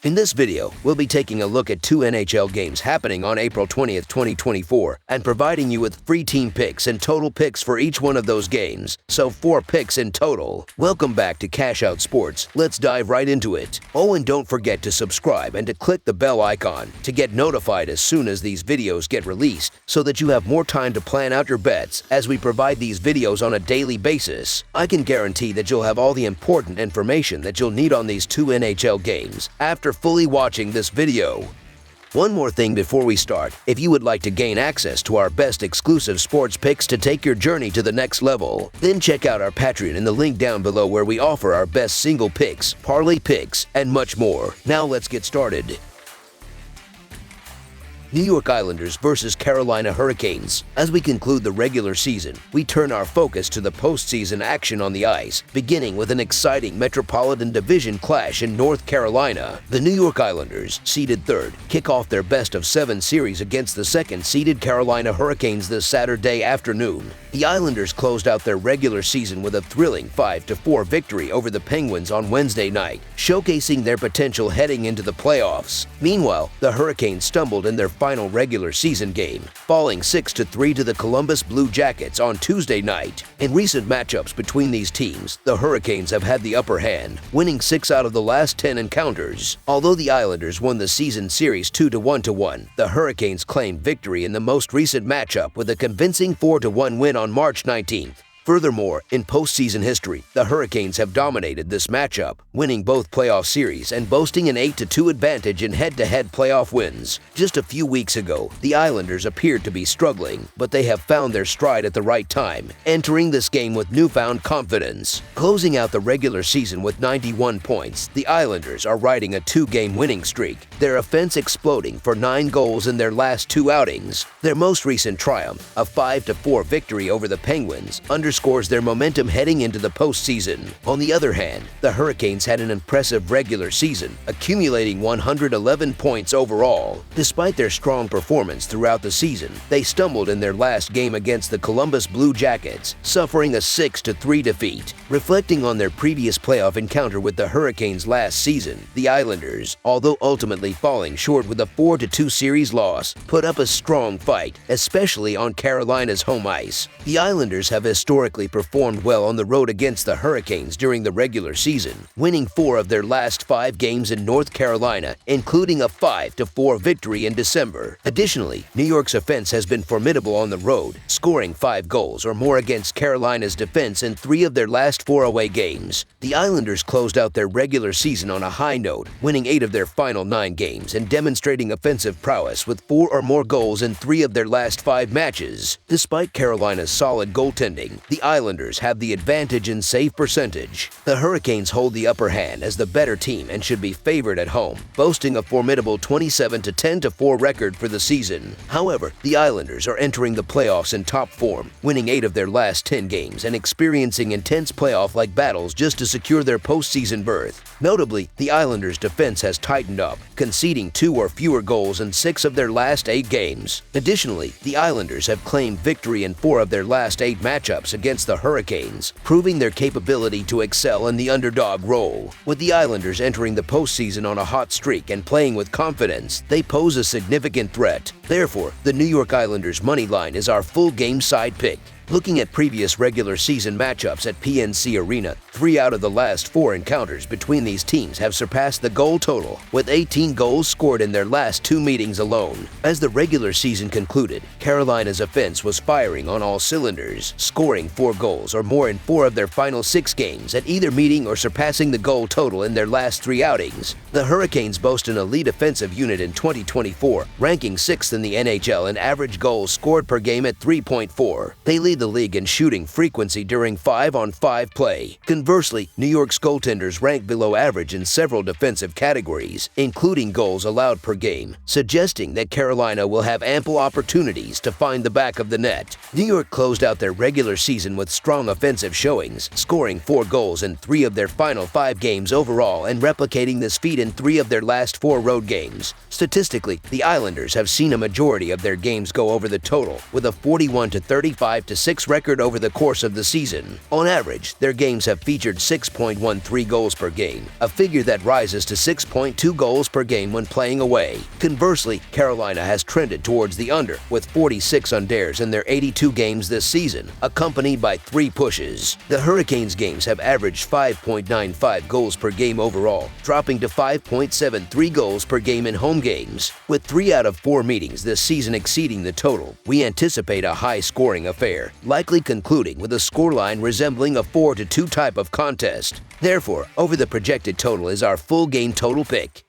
In this video, we'll be taking a look at 2 NHL games happening on April 20th, 2024, and providing you with free team picks and total picks for each one of those games, so 4 picks in total. Welcome back to Cash Out Sports. Let's dive right into it. Oh, and don't forget to subscribe and to click the bell icon to get notified as soon as these videos get released, so that you have more time to plan out your bets as we provide these videos on a daily basis. I can guarantee that you'll have all the important information that you'll need on these 2 NHL games after fully watching this video. One more thing before we start: if you would like to gain access to our best exclusive sports picks to take your journey to the next level, then check out our Patreon in the link down below, where we offer our best single picks, parlay picks, and much more. Now let's get started. New York Islanders versus Carolina Hurricanes. As we conclude the regular season, we turn our focus to the postseason action on the ice, beginning with an exciting Metropolitan Division clash in North Carolina. The New York Islanders, seeded third, kick off their best-of-7 series against the second-seeded Carolina Hurricanes this Saturday afternoon. The Islanders closed out their regular season with a thrilling 5-4 victory over the Penguins on Wednesday night, showcasing their potential heading into the playoffs. Meanwhile, the Hurricanes stumbled in their final regular season game, falling 6-3 to the Columbus Blue Jackets on Tuesday night. In recent matchups between these teams, the Hurricanes have had the upper hand, winning 6 out of the last 10 encounters. Although the Islanders won the season series 2-1, the Hurricanes claimed victory in the most recent matchup with a convincing 4-1 win on March 19th. Furthermore, in postseason history, the Hurricanes have dominated this matchup, winning both playoff series and boasting an 8-2 advantage in head-to-head playoff wins. Just a few weeks ago, the Islanders appeared to be struggling, but they have found their stride at the right time, entering this game with newfound confidence. Closing out the regular season with 91 points, the Islanders are riding a 2-game winning streak, their offense exploding for 9 goals in their last 2 outings. Their most recent triumph, a 5-4 victory over the Penguins, underscores their momentum heading into the postseason. On the other hand, the Hurricanes had an impressive regular season, accumulating 111 points overall. Despite their strong performance throughout the season, they stumbled in their last game against the Columbus Blue Jackets, suffering a 6-3 defeat. Reflecting on their previous playoff encounter with the Hurricanes last season, the Islanders, although ultimately falling short with a 4-2 series loss, put up a strong fight, especially on Carolina's home ice. The Islanders have historically performed well on the road against the Hurricanes during the regular season, winning 4 of their last 5 games in North Carolina, including a 5-4 victory in December. Additionally, New York's offense has been formidable on the road, scoring 5 goals or more against Carolina's defense in 3 of their last 4 away games. The Islanders closed out their regular season on a high note, winning 8 of their final 9 games and demonstrating offensive prowess with 4 or more goals in 3 of their last 5 matches. Despite Carolina's solid goaltending, the Islanders have the advantage in save percentage. The Hurricanes hold the upper hand as the better team and should be favored at home, boasting a formidable 27-10-4 record for the season. However, the Islanders are entering the playoffs in top form, winning 8 of their last 10 games and experiencing intense playoff-like battles just to secure their postseason berth. Notably, the Islanders' defense has tightened up, conceding 2 or fewer goals in 6 of their last 8 games. Additionally, the Islanders have claimed victory in 4 of their last 8 matchups against the Hurricanes, proving their capability to excel in the underdog role. With the Islanders entering the postseason on a hot streak and playing with confidence, they pose a significant threat. Therefore, the New York Islanders' money line is our full game side pick. Looking at previous regular season matchups at PNC Arena, 3 out of the last 4 encounters between these teams have surpassed the goal total, with 18 goals scored in their last 2 meetings alone. As the regular season concluded, Carolina's offense was firing on all cylinders, scoring 4 goals or more in 4 of their final 6 games, at either meeting or surpassing the goal total in their last 3 outings. The Hurricanes boast an elite offensive unit in 2024, ranking 6th in the NHL in average goals scored per game at 3.4. They lead the league in shooting frequency during 5-on-5 play. Conversely, New York's goaltenders rank below average in several defensive categories, including goals allowed per game, suggesting that Carolina will have ample opportunities to find the back of the net. New York closed out their regular season with strong offensive showings, scoring 4 goals in 3 of their final 5 games overall and replicating this feat in 3 of their last 4 road games. Statistically, the Islanders have seen a majority of their games go over the total, with a 41-35 6 record over the course of the season. On average, their games have featured 6.13 goals per game, a figure that rises to 6.2 goals per game when playing away. Conversely, Carolina has trended towards the under, with 46 unders in their 82 games this season, accompanied by 3 pushes. The Hurricanes' games have averaged 5.95 goals per game overall, dropping to 5.73 goals per game in home games. With 3 out of 4 meetings this season exceeding the total, we anticipate a high-scoring affair, likely concluding with a scoreline resembling a 4-2 type of contest. Therefore, over the projected total is our full game total pick.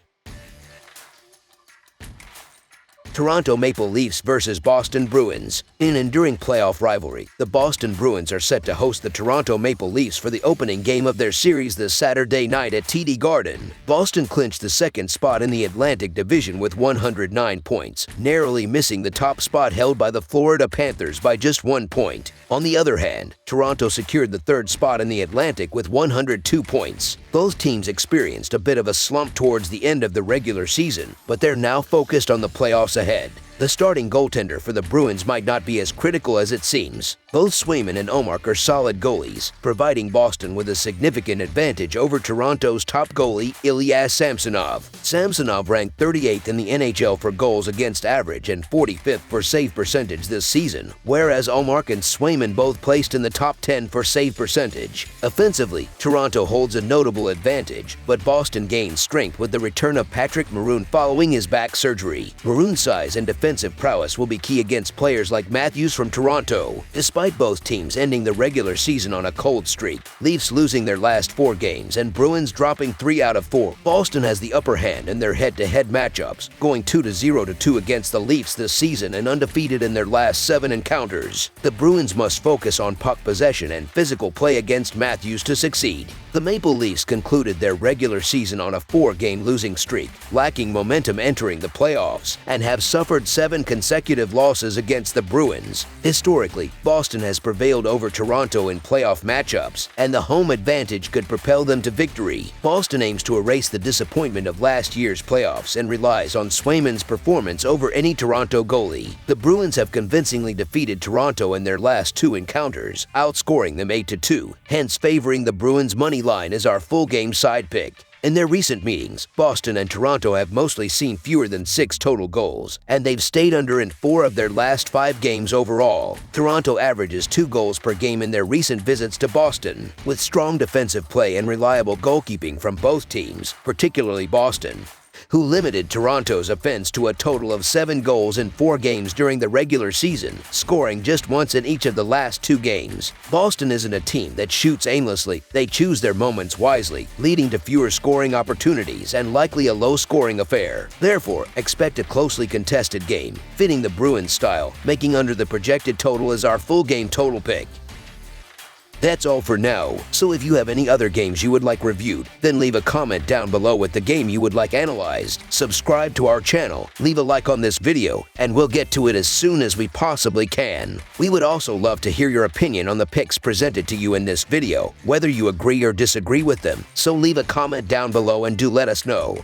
Toronto Maple Leafs versus Boston Bruins. In an enduring playoff rivalry, the Boston Bruins are set to host the Toronto Maple Leafs for the opening game of their series this Saturday night at TD Garden. Boston clinched the second spot in the Atlantic Division with 109 points, narrowly missing the top spot held by the Florida Panthers by just 1 point. On the other hand, Toronto secured the third spot in the Atlantic with 102 points. Both teams experienced a bit of a slump towards the end of the regular season, but they're now focused on the playoffs ahead. The starting goaltender for the Bruins might not be as critical as it seems. Both Swayman and Ullmark are solid goalies, providing Boston with a significant advantage over Toronto's top goalie, Ilya Samsonov. Samsonov ranked 38th in the NHL for goals against average and 45th for save percentage this season, whereas Ullmark and Swayman both placed in the top 10 for save percentage. Offensively, Toronto holds a notable advantage, but Boston gains strength with the return of Patrick Maroon following his back surgery. Maroon's size and defensive prowess will be key against players like Matthews from Toronto. Despite both teams ending the regular season on a cold streak, Leafs losing their last 4 games and Bruins dropping 3 out of 4, Boston has the upper hand in their head-to-head matchups, going 2-0-2 against the Leafs this season and undefeated in their last 7 encounters. The Bruins must focus on puck possession and physical play against Matthews to succeed. The Maple Leafs concluded their regular season on a 4-game losing streak, lacking momentum entering the playoffs, and have suffered 7 consecutive losses against the Bruins. Historically, Boston has prevailed over Toronto in playoff matchups, and the home advantage could propel them to victory. Boston aims to erase the disappointment of last year's playoffs and relies on Swayman's performance over any Toronto goalie. The Bruins have convincingly defeated Toronto in their last 2 encounters, outscoring them 8-2, hence favoring the Bruins' money line as our full game side pick. In their recent meetings, Boston and Toronto have mostly seen fewer than 6 total goals, and they've stayed under in 4 of their last 5 games overall. Toronto averages 2 goals per game in their recent visits to Boston, with strong defensive play and reliable goalkeeping from both teams, particularly Boston, who limited Toronto's offense to a total of 7 goals in 4 games during the regular season, scoring just once in each of the last 2 games. Boston isn't a team that shoots aimlessly. They choose their moments wisely, leading to fewer scoring opportunities and likely a low-scoring affair. Therefore, expect a closely contested game, fitting the Bruins style, making under the projected total as our full game total pick. That's all for now, so if you have any other games you would like reviewed, then leave a comment down below with the game you would like analyzed. Subscribe to our channel, leave a like on this video, and we'll get to it as soon as we possibly can. We would also love to hear your opinion on the picks presented to you in this video, whether you agree or disagree with them, so leave a comment down below and do let us know.